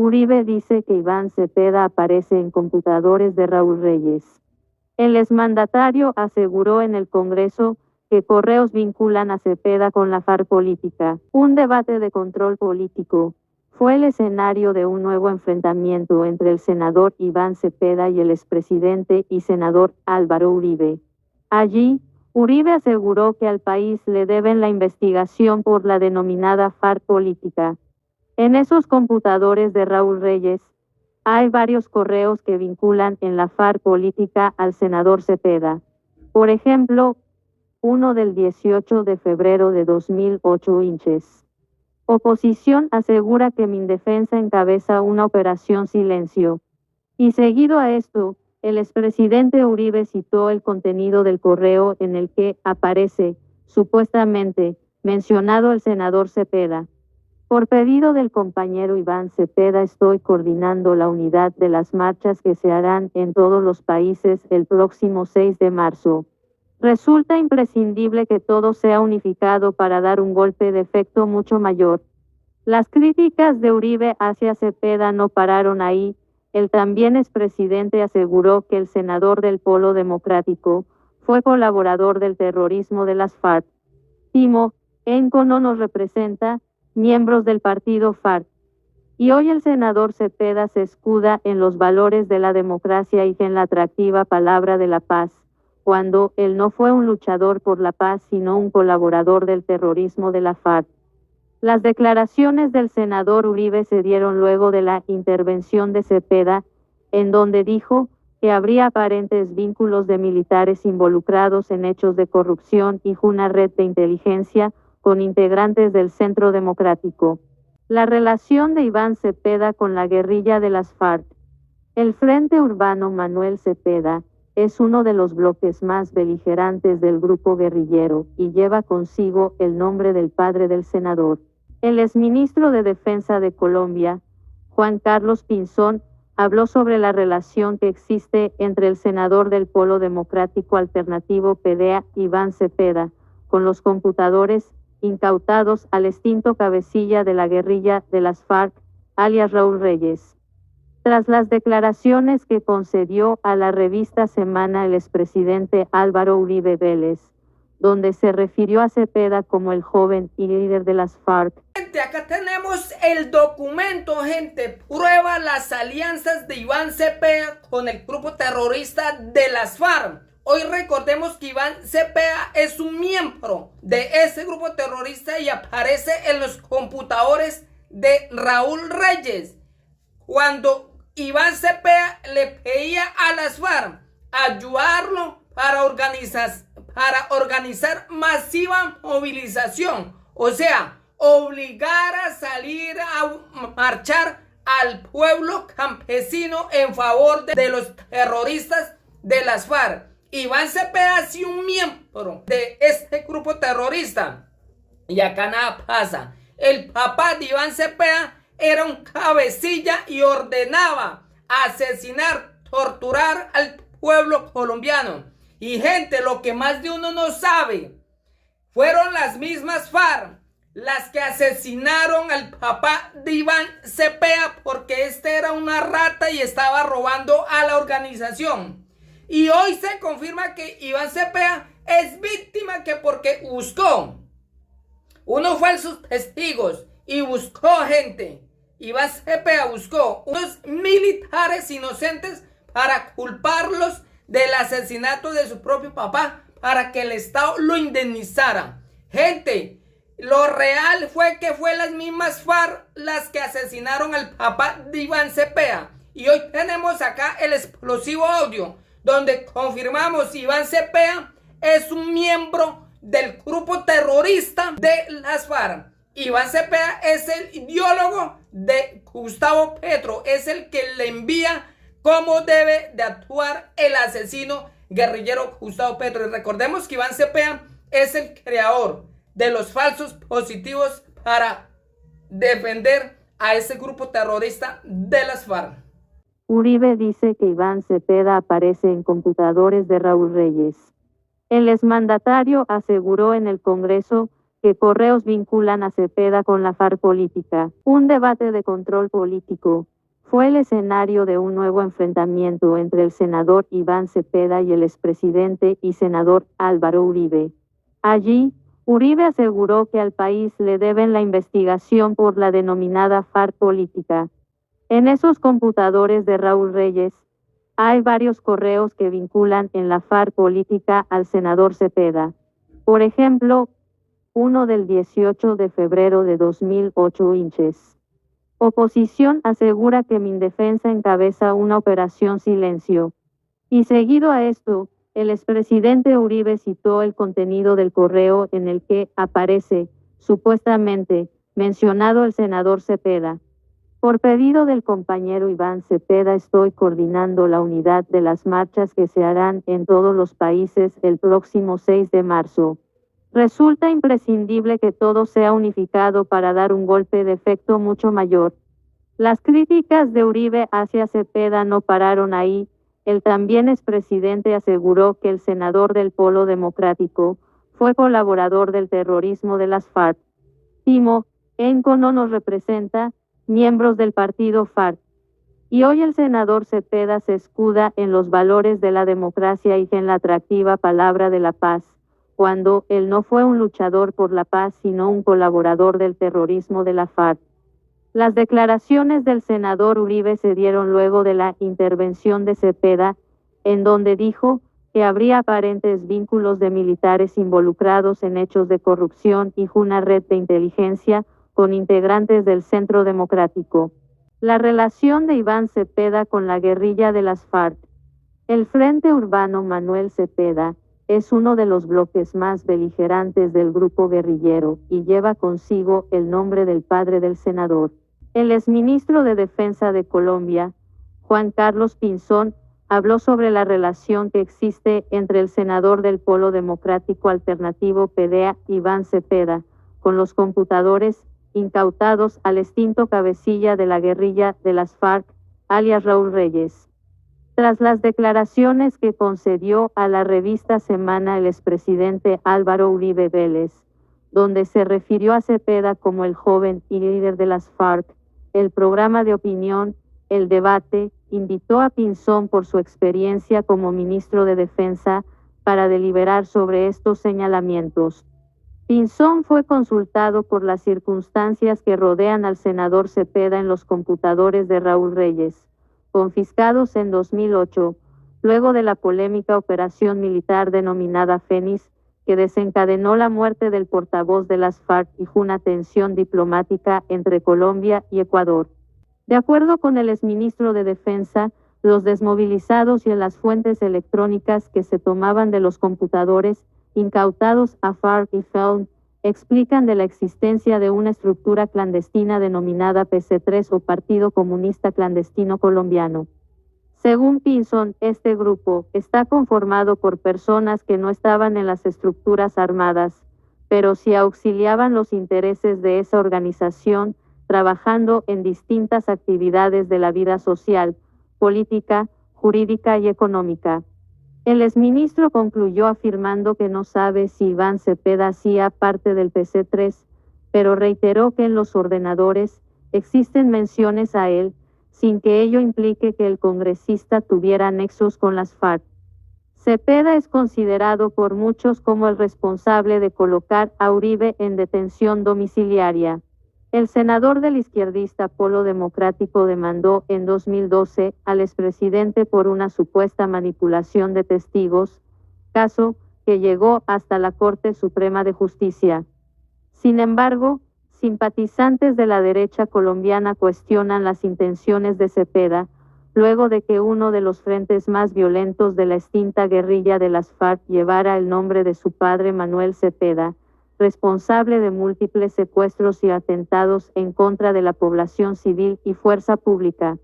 Uribe dice que Iván Cepeda aparece en computadores de Raúl Reyes. El exmandatario aseguró en el Congreso que correos vinculan a Cepeda con la FARC política. Un debate de control político fue el escenario de un nuevo enfrentamiento entre el senador Iván Cepeda y el expresidente y senador Álvaro Uribe. Allí, Uribe aseguró que al país le deben la investigación por la denominada FARC política. En esos computadores de Raúl Reyes, hay varios correos que vinculan en la FARC política al senador Cepeda. Por ejemplo, uno del 18 de febrero de 2008 hinches. Oposición asegura que Mindefensa encabeza una operación silencio. Y seguido a esto, el expresidente Uribe citó el contenido del correo en el que aparece, supuestamente, mencionado el senador Cepeda. Por pedido del compañero Iván Cepeda estoy coordinando la unidad de las marchas que se harán en todos los países el próximo 6 de marzo. Resulta imprescindible que todo sea unificado para dar un golpe de efecto mucho mayor. Las críticas de Uribe hacia Cepeda no pararon ahí. El también expresidente aseguró que el senador del Polo Democrático fue colaborador del terrorismo de las FARC. Timo Enco no nos representa, miembros del partido FARC. Y hoy el senador Cepeda se escuda en los valores de la democracia y en la atractiva palabra de la paz, cuando él no fue un luchador por la paz sino un colaborador del terrorismo de la FARC. Las declaraciones del senador Uribe se dieron luego de la intervención de Cepeda, en donde dijo que habría aparentes vínculos de militares involucrados en hechos de corrupción y una red de inteligencia con integrantes del Centro Democrático. La relación de Iván Cepeda con la guerrilla de las FARC. El Frente Urbano Manuel Cepeda es uno de los bloques más beligerantes del grupo guerrillero y lleva consigo el nombre del padre del senador. El exministro de Defensa de Colombia, Juan Carlos Pinzón, habló sobre la relación que existe entre el senador del Polo Democrático Alternativo PDA, Iván Cepeda, con los computadores incautados al extinto cabecilla de la guerrilla de las FARC, alias Raúl Reyes. Tras las declaraciones que concedió a la revista Semana el expresidente Álvaro Uribe Vélez, donde se refirió a Cepeda como el joven y líder de las FARC. Gente, acá tenemos el documento, gente, prueba las alianzas de Iván Cepeda con el grupo terrorista de las FARC. Hoy recordemos que Iván Cepeda es un miembro de ese grupo terrorista y aparece en los computadores de Raúl Reyes. Cuando Iván Cepeda le pedía a las FARC ayudarlo para organizar masiva movilización, o sea, obligar a salir a marchar al pueblo campesino en favor de los terroristas de las FARC. Iván Cepeda ha sido un miembro de este grupo terrorista y acá nada pasa. El papá de Iván Cepeda era un cabecilla y ordenaba asesinar, torturar al pueblo colombiano. Y gente, lo que más de uno no sabe, fueron las mismas FARC las que asesinaron al papá de Iván Cepeda porque este era una rata y estaba robando a la organización. Y hoy se confirma que Iván Cepeda es víctima que porque buscó unos falsos testigos y buscó gente. Iván Cepeda buscó unos militares inocentes para culparlos del asesinato de su propio papá para que el Estado lo indemnizara. Gente, lo real fue que fue las mismas FARC las que asesinaron al papá de Iván Cepeda. Y hoy tenemos acá el explosivo audio donde confirmamos Iván Cepeda es un miembro del grupo terrorista de las FARC. Iván Cepeda es el ideólogo de Gustavo Petro, es el que le envía cómo debe de actuar el asesino guerrillero Gustavo Petro. Y recordemos que Iván Cepeda es el creador de los falsos positivos para defender a ese grupo terrorista de las FARC. Uribe dice que Iván Cepeda aparece en computadores de Raúl Reyes. El exmandatario aseguró en el Congreso que correos vinculan a Cepeda con la FARC política. Un debate de control político fue el escenario de un nuevo enfrentamiento entre el senador Iván Cepeda y el expresidente y senador Álvaro Uribe. Allí, Uribe aseguró que al país le deben la investigación por la denominada FARC política. En esos computadores de Raúl Reyes, hay varios correos que vinculan en la FARC política al senador Cepeda. Por ejemplo, uno del 18 de febrero de 2008 hinches. Oposición asegura que Mindefensa encabeza una operación silencio. Y seguido a esto, el expresidente Uribe citó el contenido del correo en el que aparece, supuestamente, mencionado el senador Cepeda. Por pedido del compañero Iván Cepeda estoy coordinando la unidad de las marchas que se harán en todos los países el próximo 6 de marzo. Resulta imprescindible que todo sea unificado para dar un golpe de efecto mucho mayor. Las críticas de Uribe hacia Cepeda no pararon ahí. El también expresidente aseguró que el senador del Polo Democrático fue colaborador del terrorismo de las FARC. Timo Enco no nos representa, miembros del partido FARC. Y hoy el senador Cepeda se escuda en los valores de la democracia y en la atractiva palabra de la paz, cuando él no fue un luchador por la paz sino un colaborador del terrorismo de la FARC. Las declaraciones del senador Uribe se dieron luego de la intervención de Cepeda, en donde dijo que habría aparentes vínculos de militares involucrados en hechos de corrupción y una red de inteligencia con integrantes del Centro Democrático. La relación de Iván Cepeda con la guerrilla de las FARC. El Frente Urbano Manuel Cepeda es uno de los bloques más beligerantes del grupo guerrillero y lleva consigo el nombre del padre del senador. El exministro de Defensa de Colombia, Juan Carlos Pinzón, habló sobre la relación que existe entre el senador del Polo Democrático Alternativo PDA, Iván Cepeda, con los computadores incautados al extinto cabecilla de la guerrilla de las FARC, alias Raúl Reyes. Tras las declaraciones que concedió a la revista Semana el expresidente Álvaro Uribe Vélez, donde se refirió a Cepeda como el joven y líder de las FARC, el programa de opinión, El Debate, invitó a Pinzón por su experiencia como ministro de Defensa para deliberar sobre estos señalamientos. Pinzón fue consultado por las circunstancias que rodean al senador Cepeda en los computadores de Raúl Reyes, confiscados en 2008, luego de la polémica operación militar denominada Fénix, que desencadenó la muerte del portavoz de las FARC y una tensión diplomática entre Colombia y Ecuador. De acuerdo con el exministro de Defensa, los desmovilizados y las fuentes electrónicas que se tomaban de los computadores incautados a FARC y FELN explican de la existencia de una estructura clandestina denominada PC3 o Partido Comunista Clandestino Colombiano. Según Pinzón, este grupo está conformado por personas que no estaban en las estructuras armadas, pero sí auxiliaban los intereses de esa organización, trabajando en distintas actividades de la vida social, política, jurídica y económica. El exministro concluyó afirmando que no sabe si Iván Cepeda hacía parte del PC3, pero reiteró que en los ordenadores existen menciones a él, sin que ello implique que el congresista tuviera nexos con las FARC. Cepeda es considerado por muchos como el responsable de colocar a Uribe en detención domiciliaria. El senador del izquierdista Polo Democrático demandó en 2012 al expresidente por una supuesta manipulación de testigos, caso que llegó hasta la Corte Suprema de Justicia. Sin embargo, simpatizantes de la derecha colombiana cuestionan las intenciones de Cepeda, luego de que uno de los frentes más violentos de la extinta guerrilla de las FARC llevara el nombre de su padre Manuel Cepeda, responsable de múltiples secuestros y atentados en contra de la población civil y fuerza pública.